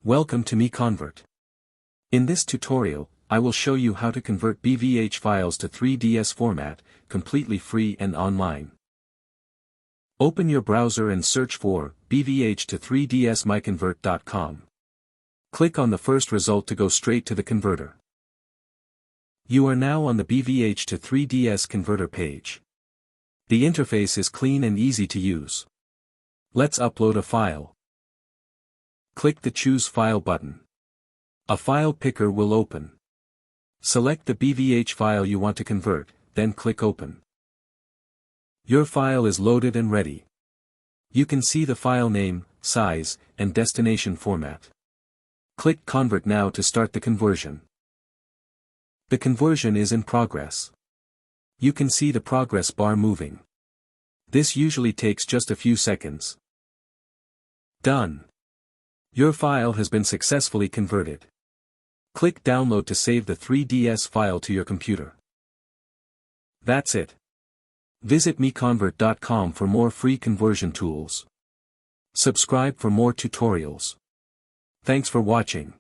Welcome to MiConvert. In this tutorial, I will show you how to convert BVH files to 3ds format, completely free and online. Open your browser and search for BVH to 3ds MiConvert.com. Click on the first result to go straight to the converter. You are now on the BVH to 3ds converter page. The interface is clean and easy to use. Let's upload a file. Click the Choose File button. A file picker will open. Select the BVH file you want to convert, then click Open. Your file is loaded and ready. You can see the file name, size, and destination format. Click Convert now to start the conversion. The conversion is in progress. You can see the progress bar moving. This usually takes just a few seconds. Done. Your file has been successfully converted. Click Download to save the 3ds file to your computer. That's it. Visit MiConvert.com for more free conversion tools. Subscribe for more tutorials. Thanks for watching.